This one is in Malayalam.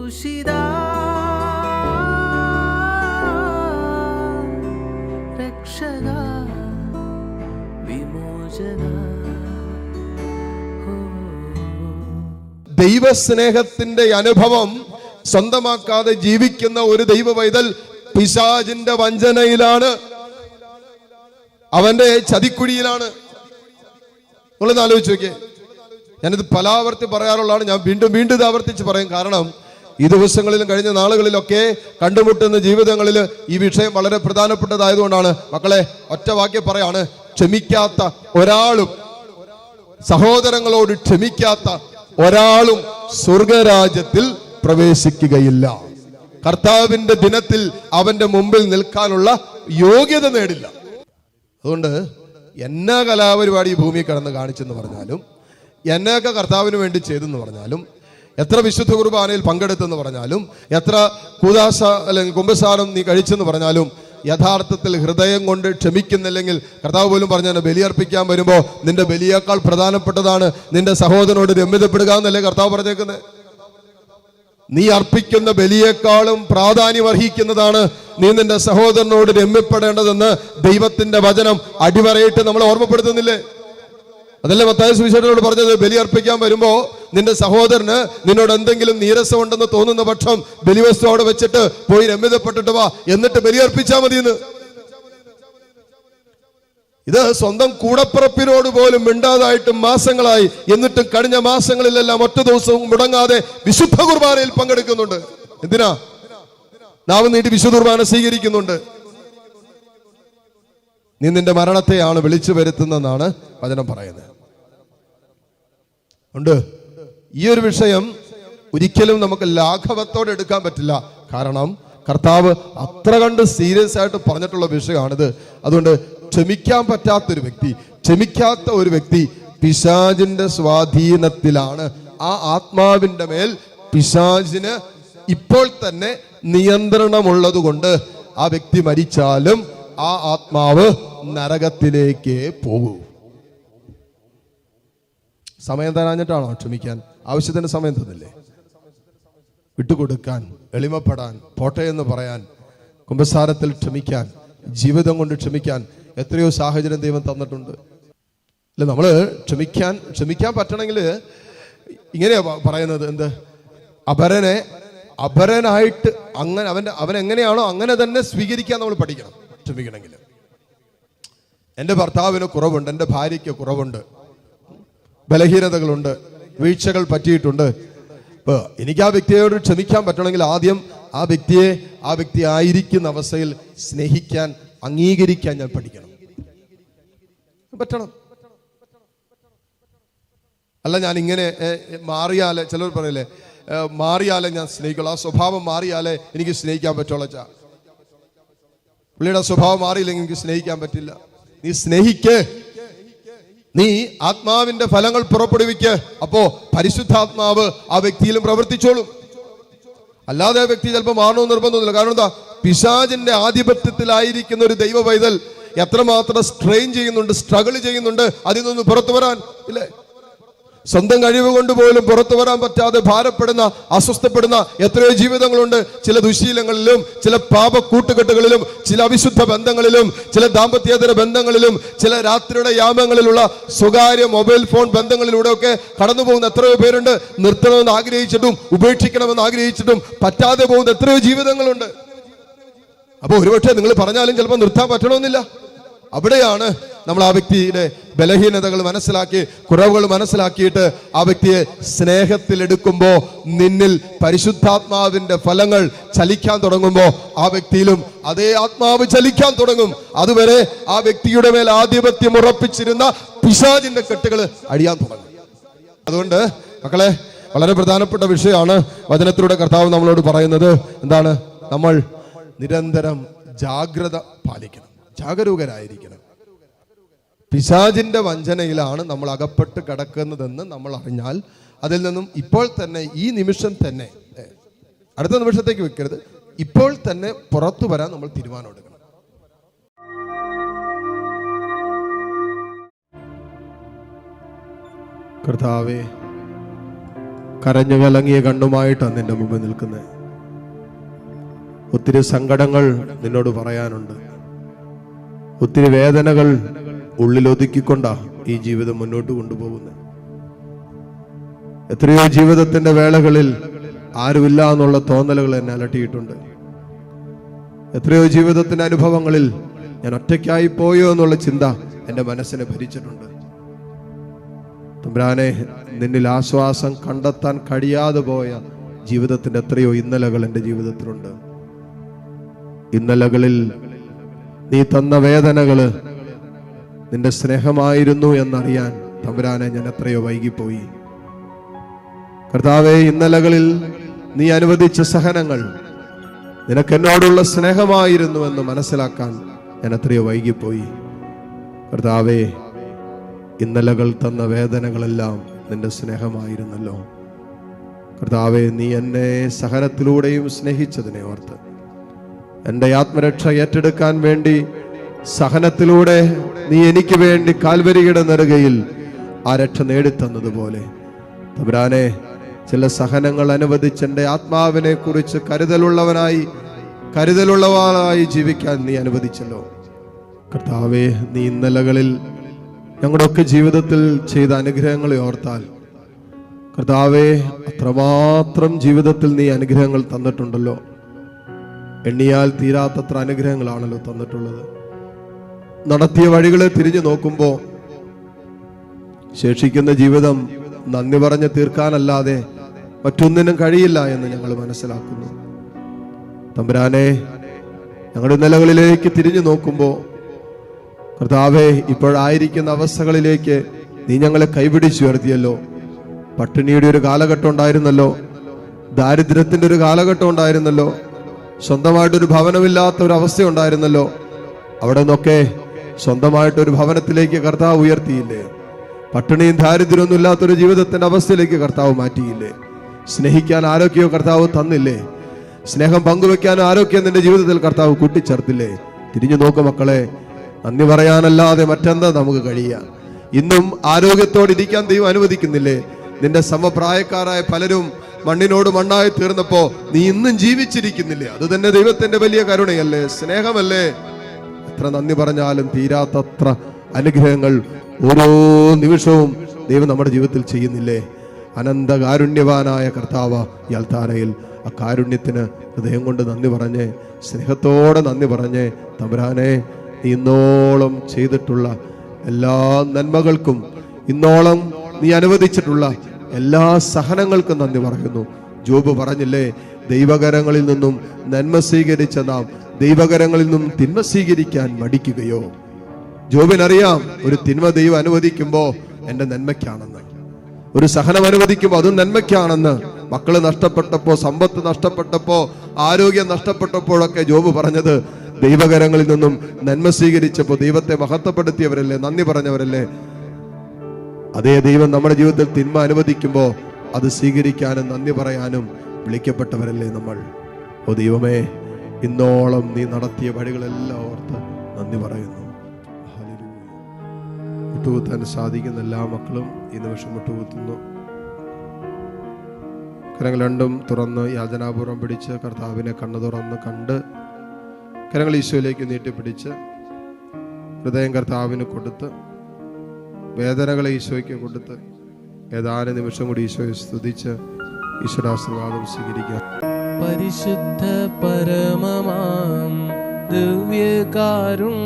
ക്രൂശിത രക്ഷക വിമോചന. ദൈവസ്നേഹത്തിന്റെ അനുഭവം സ്വന്തമാക്കാതെ ജീവിക്കുന്ന ഒരു ദൈവ പൈതൽ പിശാചിന്റെ വഞ്ചനയിലാണ്, അവന്റെ ചതിക്കുഴിയിലാണ്. നിങ്ങളൊന്ന് ആലോചിച്ച് നോക്കിയേ. ഞാനിത് പലാവർത്തി പറയാറുള്ളതാണ്, ഞാൻ വീണ്ടും വീണ്ടും ഇത് ആവർത്തിച്ച് പറയും. കാരണം ഈ ദിവസങ്ങളിലും കഴിഞ്ഞ നാളുകളിലൊക്കെ കണ്ടുമുട്ടുന്ന ജീവിതങ്ങളിൽ ഈ വിഷയം വളരെ പ്രധാനപ്പെട്ടതായതുകൊണ്ടാണ്. മക്കളെ, ഒറ്റ വാക്യം പറയാണ്, ക്ഷമിക്കാത്ത ഒരാളും, സഹോദരങ്ങളോട് ക്ഷമിക്കാത്ത ഒരാളും സ്വർഗരാജ്യത്തിൽ പ്രവേശിക്കുകയില്ല. കർത്താവിന്റെ ദിനത്തിൽ അവന്റെ മുമ്പിൽ നിൽക്കാനുള്ള യോഗ്യത നേടില്ല. അതുകൊണ്ട് എന്നാ കലാപരിപാടി ഈ ഭൂമിയിൽ കിടന്ന് കാണിച്ചെന്ന് പറഞ്ഞാലും, എന്നൊക്കെ കർത്താവിന് വേണ്ടി ചെയ്തെന്ന് പറഞ്ഞാലും, എത്ര വിശുദ്ധ കുർബാനയിൽ പങ്കെടുത്തെന്ന് പറഞ്ഞാലും, എത്ര കൂദാശ അല്ലെങ്കിൽ കുമ്പസാരം നീ കഴിച്ചെന്ന് പറഞ്ഞാലും, യഥാർത്ഥത്തിൽ ഹൃദയം കൊണ്ട് ക്ഷമിക്കുന്നില്ലെങ്കിൽ, കർത്താവ് പോലും പറഞ്ഞാൽ ബലിയർപ്പിക്കാൻ വരുമ്പോൾ നിന്റെ ബലിയേക്കാൾ പ്രധാനപ്പെട്ടതാണ് നിന്റെ സഹോദരനോട് രമ്യതപ്പെടുക എന്നല്ലേ കർത്താവ് പറഞ്ഞേക്കുന്നത്. നീ അർപ്പിക്കുന്ന ബലിയേക്കാളും പ്രാധാന്യം അർഹിക്കുന്നതാണ് നീ നിന്റെ സഹോദരനോട് രമ്യപ്പെടേണ്ടതെന്ന് ദൈവത്തിന്റെ വചനം അടിവരയിട്ട് നമ്മളെ ഓർമ്മപ്പെടുത്തുന്നില്ലേ? അതല്ലേ മത്തായി സുവിശേഷകനോട് പറഞ്ഞത്, ബലിയർപ്പിക്കാൻ വരുമ്പോ നിന്റെ സഹോദരന് നിന്നോട് എന്തെങ്കിലും നീരസമുണ്ടെന്ന് തോന്നുന്ന പക്ഷം ബലിവസ്തു അവിടെ വെച്ചിട്ട് പോയി രമ്യതപ്പെട്ടിട്ട് വാ, എന്നിട്ട് ബലിയർപ്പിച്ചാൽ മതിയെന്ന്. ഇത് സ്വന്തം കൂടപ്പിറപ്പിനോട് പോലും മിണ്ടാതായിട്ട് മാസങ്ങളായി. എന്നിട്ടും കഴിഞ്ഞ മാസങ്ങളിലെല്ലാം ഒറ്റ ദിവസവും മുടങ്ങാതെ വിശുദ്ധ കുർബാനയിൽ പങ്കെടുക്കുന്നുണ്ട്. എന്തിനാ? നാവ് നീട്ടി വിശുദ്ധ കുർബാന സ്വീകരിക്കുന്നുണ്ട്. നീ നിന്റെ മരണത്തെയാണ് വിളിച്ചു വരുത്തുന്നതെന്നാണ് വചനം പറയുന്നത്. ഉണ്ട് ഈ ഒരു വിഷയം ഒരിക്കലും നമുക്ക് ലാഘവത്തോടെ എടുക്കാൻ പറ്റില്ല. കാരണം കർത്താവ് അത്ര കണ്ട് സീരിയസ് ആയിട്ട് പറഞ്ഞിട്ടുള്ള വിഷയമാണിത്. അതുകൊണ്ട് ക്ഷമിക്കാൻ പറ്റാത്തൊരു വ്യക്തി, ക്ഷമിക്കാത്ത ഒരു വ്യക്തി പിശാചിന്റെ സ്വാധീനത്തിലാണ്. ആ ആത്മാവിന്റെ മേൽ പിശാചിന് ഇപ്പോൾ തന്നെ നിയന്ത്രണമുള്ളത് കൊണ്ട് ആ വ്യക്തി മരിച്ചാലും ആ ആത്മാവ് നരകത്തിലേക്ക് പോകൂ. സമയം തരാഞ്ഞിട്ടാണോ ക്ഷമിക്കാൻ? ആവശ്യത്തിന് സമയം തന്നില്ലേ? വിട്ടുകൊടുക്കാൻ, എളിമപ്പെടാൻ, പോട്ടെ എന്ന് പറയാൻ, കുമ്പസാരത്തിൽ ക്ഷമിക്കാൻ, ജീവിതം കൊണ്ട് ക്ഷമിക്കാൻ എത്രയോ സാഹചര്യം ദൈവം തന്നിട്ടുണ്ട്. അല്ല, നമ്മള് ക്ഷമിക്കാൻ പറ്റണമെങ്കിൽ ഇങ്ങനെയാ പറയുന്നത്, എന്ത്? അപരനായിട്ട് അങ്ങനെ അവനെങ്ങനെയാണോ അങ്ങനെ തന്നെ സ്വീകരിക്കാൻ നമ്മൾ പഠിക്കണം. ക്ഷമിക്കണമെങ്കിൽ എൻ്റെ ഭർത്താവിന് കുറവുണ്ട്, എൻ്റെ ഭാര്യയ്ക്ക് കുറവുണ്ട്, ബലഹീനതകളുണ്ട്, വീഴ്ചകൾ പറ്റിയിട്ടുണ്ട്. ഇപ്പോൾ എനിക്ക് ആ വ്യക്തിയോട് ക്ഷമിക്കാൻ പറ്റണമെങ്കിൽ ആദ്യം ആ വ്യക്തി ആയിരിക്കുന്ന അവസ്ഥയിൽ സ്നേഹിക്കാൻ, അംഗീകരിക്കാൻ ഞാൻ പഠിക്കണം, പറ്റണം. അല്ല, ഞാൻ ഇങ്ങനെ മാറിയാലേ, ചിലർ പറയില്ലേ, മാറിയാലേ ഞാൻ സ്നേഹിക്കുള്ളൂ, ആ സ്വഭാവം മാറിയാലേ എനിക്ക് സ്നേഹിക്കാൻ പറ്റുള്ളൂ. പുള്ളിയുടെ സ്വഭാവം മാറിയില്ലെങ്കിൽ എനിക്ക് സ്നേഹിക്കാൻ പറ്റില്ല. നീ സ്നേഹിക്ക്, നീ ആത്മാവിന്റെ ഫലങ്ങൾ പുറപ്പെടുവിക്ക്. അപ്പോ പരിശുദ്ധാത്മാവ് ആ വ്യക്തിയിലും പ്രവർത്തിച്ചോളും. അല്ലാതെ ആ വ്യക്തി ചിലപ്പോൾ മാറണമെന്ന് നിർബന്ധമൊന്നുമില്ല. കാരണം എന്താ? പിശാചിന്റെ ആധിപത്യത്തിലായിരിക്കുന്ന ഒരു ദൈവ പൈതൽ എത്രമാത്രം സ്ട്രെയിൻ ചെയ്യുന്നുണ്ട്, സ്ട്രഗിൾ ചെയ്യുന്നുണ്ട് അതിൽ നിന്ന് പുറത്തു വരാൻ. ഇല്ലേ? സ്വന്തം കഴിവ് കൊണ്ട് പോലും പുറത്തു വരാൻ പറ്റാതെ ഭാരപ്പെടുന്ന, അസ്വസ്ഥപ്പെടുന്ന എത്രയോ ജീവിതങ്ങളുണ്ട്. ചില ദുശീലങ്ങളിലും, ചില പാപ കൂട്ടുകെട്ടുകളിലും, ചില അവിശുദ്ധ ബന്ധങ്ങളിലും, ചില ദാമ്പത്യേതര ബന്ധങ്ങളിലും, ചില രാത്രിയുടെ യാമങ്ങളിലുള്ള സ്വകാര്യ മൊബൈൽ ഫോൺ ബന്ധങ്ങളിലൂടെയൊക്കെ കടന്നു പോകുന്ന എത്രയോ പേരുണ്ട്. നിർത്തണമെന്ന് ആഗ്രഹിച്ചിട്ടും ഉപേക്ഷിക്കണമെന്ന് ആഗ്രഹിച്ചിട്ടും പറ്റാതെ പോകുന്ന എത്രയോ ജീവിതങ്ങളുണ്ട്. അപ്പൊ ഒരുപക്ഷെ നിങ്ങൾ പറഞ്ഞാലും ചിലപ്പോൾ നിർത്താൻ പറ്റണമെന്നില്ല. അവിടെയാണ് നമ്മൾ ആ വ്യക്തിയുടെ ബലഹീനതകൾ മനസ്സിലാക്കി, കുറവുകൾ മനസ്സിലാക്കിയിട്ട് ആ വ്യക്തിയെ സ്നേഹത്തിലെടുക്കുമ്പോൾ നിന്നിൽ പരിശുദ്ധാത്മാവിന്റെ ഫലങ്ങൾ ചലിക്കാൻ തുടങ്ങുമ്പോൾ ആ വ്യക്തിയിലും അതേ ആത്മാവ് ചലിക്കാൻ തുടങ്ങും. അതുവരെ ആ വ്യക്തിയുടെ മേൽ ആധിപത്യം ഉറപ്പിച്ചിരുന്ന പിശാചിന്റെ കെട്ടുകൾ അഴിയാൻ തുടങ്ങും. അതുകൊണ്ട് മക്കളെ, വളരെ പ്രധാനപ്പെട്ട വിഷയമാണ് വചനത്തിലൂടെ കർത്താവ് നമ്മളോട് പറയുന്നത്. എന്താണ്? നമ്മൾ നിരന്തരം ജാഗ്രത പാലിക്കണം, ജാഗരൂകരായിരിക്കണം. പിശാചിന്റെ വഞ്ചനയിലാണ് നമ്മൾ അകപ്പെട്ട് കിടക്കുന്നതെന്ന് നമ്മൾ അറിഞ്ഞാൽ അതിൽ നിന്നും ഇപ്പോൾ തന്നെ, ഈ നിമിഷം തന്നെ, അടുത്ത നിമിഷത്തേക്ക് വെക്കരുത്, ഇപ്പോൾ തന്നെ പുറത്തു വരാൻ നമ്മൾ തീരുമാനമെടുക്കണം. കർത്താവേ, കരഞ്ഞു കലങ്ങിയ കണ്ണുമായിട്ടാണ് നിന്റെ മുമ്പിൽ നിൽക്കുന്നത്. ഒത്തിരി സങ്കടങ്ങൾ നിന്നോട് പറയാനുണ്ട്. ഒത്തിരി വേദനകൾ ഉള്ളിലൊതുക്കിക്കൊണ്ടാ ഈ ജീവിതം മുന്നോട്ട് കൊണ്ടുപോകുന്നത്. എത്രയോ ജീവിതത്തിന്റെ വേളകളിൽ ആരുമില്ല എന്നുള്ള തോന്നലുകൾ എന്നെ അലട്ടിയിട്ടുണ്ട്. എത്രയോ ജീവിതത്തിന്റെ അനുഭവങ്ങളിൽ ഞാൻ ഒറ്റയ്ക്കായി പോയോ എന്നുള്ള ചിന്ത എൻ്റെ മനസ്സിനെ ഭരിച്ചിട്ടുണ്ട്. തമ്പുരാനെ, നിന്നിൽ ആശ്വാസം കണ്ടെത്താൻ കഴിയാതെ പോയ ജീവിതത്തിന്റെ എത്രയോ ഇന്നലകൾ എൻ്റെ ജീവിതത്തിലുണ്ട്. ഇന്നലകളിൽ നീ തന്ന വേദനകള് നിന്റെ സ്നേഹമായിരുന്നു എന്നറിയാൻ തമ്പുരാനെ ഞാൻ എത്രയോ വൈകിപ്പോയി. കർത്താവേ, ഇന്നലകളിൽ നീ അനുവദിച്ച സഹനങ്ങൾ നിനക്കെന്നോടുള്ള സ്നേഹമായിരുന്നു എന്ന് മനസ്സിലാക്കാൻ ഞാൻ എത്രയോ വൈകിപ്പോയി. കർത്താവേ, ഇന്നലകൾ തന്ന വേദനകളെല്ലാം നിന്റെ സ്നേഹമായിരുന്നല്ലോ. കർത്താവേ, നീ എന്നെ സഹനത്തിലൂടെയും സ്നേഹിച്ചതിനെ ഓർത്ത് എൻ്റെ ആത്മരക്ഷ ഏറ്റെടുക്കാൻ വേണ്ടി സഹനത്തിലൂടെ നീ എനിക്ക് വേണ്ടി കാൽവരിയുടെ നെറുകയിൽ ആ രക്ഷ നേടിത്തന്നതുപോലെ തമ്പുരാനെ, ചില സഹനങ്ങൾ അനുവദിച്ച് എൻ്റെ ആത്മാവിനെ കുറിച്ച് കരുതലുള്ളവനായി ജീവിക്കാൻ നീ അനുവദിച്ചല്ലോ. കർത്താവേ, നീ ഇന്നലകളിൽ ഞങ്ങളുടെയൊക്കെ ജീവിതത്തിൽ ചെയ്ത അനുഗ്രഹങ്ങളെ ഓർത്താൽ കർത്താവേ, അത്രമാത്രം ജീവിതത്തിൽ നീ അനുഗ്രഹങ്ങൾ തന്നിട്ടുണ്ടല്ലോ. എണ്ണിയാൽ തീരാത്തത്ര അനുഗ്രഹങ്ങളാണല്ലോ തന്നിട്ടുള്ളത്. നടത്തിയ വഴികളെ തിരിഞ്ഞു നോക്കുമ്പോൾ ശേഷിക്കുന്ന ജീവിതം നന്ദി പറഞ്ഞ് തീർക്കാനല്ലാതെ മറ്റൊന്നിനും കഴിയില്ല എന്ന് ഞങ്ങൾ മനസ്സിലാക്കുന്നു. തമ്പുരാനെ, ഞങ്ങളുടെ നിലകളിലേക്ക് തിരിഞ്ഞു നോക്കുമ്പോൾ കർത്താവേ, ഇപ്പോഴായിരിക്കുന്ന അവസ്ഥകളിലേക്ക് നീ ഞങ്ങളെ കൈപിടിച്ചുയർത്തിയല്ലോ. പട്ടിണിയുടെ ഒരു കാലഘട്ടം ഉണ്ടായിരുന്നല്ലോ, ദാരിദ്ര്യത്തിന്റെ ഒരു കാലഘട്ടം ഉണ്ടായിരുന്നല്ലോ, സ്വന്തമായിട്ടൊരു ഭവനമില്ലാത്ത ഒരു അവസ്ഥ ഉണ്ടായിരുന്നല്ലോ. അവിടെ നിന്നൊക്കെ സ്വന്തമായിട്ടൊരു ഭവനത്തിലേക്ക് കർത്താവ് ഉയർത്തിയില്ലേ? പട്ടിണിയും ദാരിദ്ര്യമൊന്നും ഇല്ലാത്തൊരു ജീവിതത്തിന്റെ അവസ്ഥയിലേക്ക് കർത്താവ് മാറ്റിയില്ലേ? സ്നേഹിക്കാൻ ആരോഗ്യോ കർത്താവ് തന്നില്ലേ? സ്നേഹം പങ്കുവെക്കാൻ ആരോഗ്യം നിന്റെ ജീവിതത്തിൽ കർത്താവ് കൂട്ടിച്ചേർത്തില്ലേ? തിരിഞ്ഞു നോക്ക് മക്കളെ, നന്ദി പറയാനല്ലാതെ മറ്റെന്താ നമുക്ക് കഴിയുക? ഇന്നും ആരോഗ്യത്തോടെ ഇരിക്കാൻ ദൈവം അനുവദിക്കുന്നില്ലേ? നിന്റെ സമപ്രായക്കാരായ പലരും മണ്ണിനോട് മണ്ണായി തീർന്നപ്പോ നീ ഇന്നും ജീവിച്ചിരിക്കുന്നില്ലേ? അത് തന്നെ ദൈവത്തിന്റെ വലിയ കരുണയല്ലേ, സ്നേഹമല്ലേ? എത്ര നന്ദി പറഞ്ഞാലും തീരാത്തത്ര അനുഗ്രഹങ്ങൾ ഓരോ നിമിഷവും ദൈവം നമ്മുടെ ജീവിതത്തിൽ ചെയ്യുന്നില്ലേ? അനന്ത കാരുണ്യവാനായ കർത്താവ് ഈ അൽത്താരയിൽ ആ കാരുണ്യത്തിന് ഹൃദയം കൊണ്ട് നന്ദി പറഞ്ഞേ, സ്നേഹത്തോടെ നന്ദി പറഞ്ഞേ. തമ്പുരാനെ, ഇന്നോളം ചെയ്തിട്ടുള്ള എല്ലാ നന്മകൾക്കും, ഇന്നോളം നീ അനുവദിച്ചിട്ടുള്ള എല്ലാ സഹനങ്ങൾക്കും നന്ദി പറയുന്നു. ജോബ് പറഞ്ഞില്ലേ, ദൈവകരങ്ങളിൽ നിന്നും നന്മ സ്വീകരിച്ച നാം ദൈവകരങ്ങളിൽ നിന്നും തിന്മ സ്വീകരിക്കാൻ മടിക്കുകയോ? ജോബിനറിയാം, ഒരു തിന്മ ദൈവം അനുവദിക്കുമ്പോ എന്റെ നന്മയ്ക്കാണെന്ന്, ഒരു സഹനം അനുവദിക്കുമ്പോൾ അതും നന്മയ്ക്കാണെന്ന്. മക്കള് നഷ്ടപ്പെട്ടപ്പോ, സമ്പത്ത് നഷ്ടപ്പെട്ടപ്പോ, ആരോഗ്യം നഷ്ടപ്പെട്ടപ്പോഴൊക്കെ ജോബ് പറഞ്ഞത് ദൈവകരങ്ങളിൽ നിന്നും നന്മ സ്വീകരിച്ചപ്പോ ദൈവത്തെ മഹത്വപ്പെടുത്തിയവരല്ലേ, നന്ദി പറഞ്ഞവരല്ലേ? അതേ ദൈവം നമ്മുടെ ജീവിതത്തിൽ തിന്മ അനുവദിക്കുമ്പോ അത് സ്വീകരിക്കാനും നന്ദി പറയാനും വിളിക്കപ്പെട്ടവരല്ലേ നമ്മൾ? ഓ ദൈവമേ, ഇന്നോളം നീ നടത്തിയ വഴികളെല്ലാം ഓർത്ത് നന്ദി പറയുന്നു. മുട്ടുകുത്താൻ സാധിക്കുന്ന എല്ലാ മക്കളും ഈ നിമിഷം മുട്ടുകുത്തുന്നു. കരങ്ങൾ രണ്ടും തുറന്ന് യാചനാപൂർവം പിടിച്ച് കർത്താവിനെ കണ്ണു തുറന്ന് കണ്ട് കരങ്ങൾ ഈശോയിലേക്ക് നീട്ടിപ്പിടിച്ച് ഹൃദയം കർത്താവിന് കൊടുത്ത് വേദനകളെ ഈശോയ്ക്ക് കൊടുത്ത് ഏതാനും നിമിഷം കൂടി ഈശോയെ സ്തുതിച്ച് ഈശ്വരാശീർവാദം സ്വീകരിക്കാം. പരിശുദ്ധ പരമമാം ദിവ്യകാരുണ്യമേ,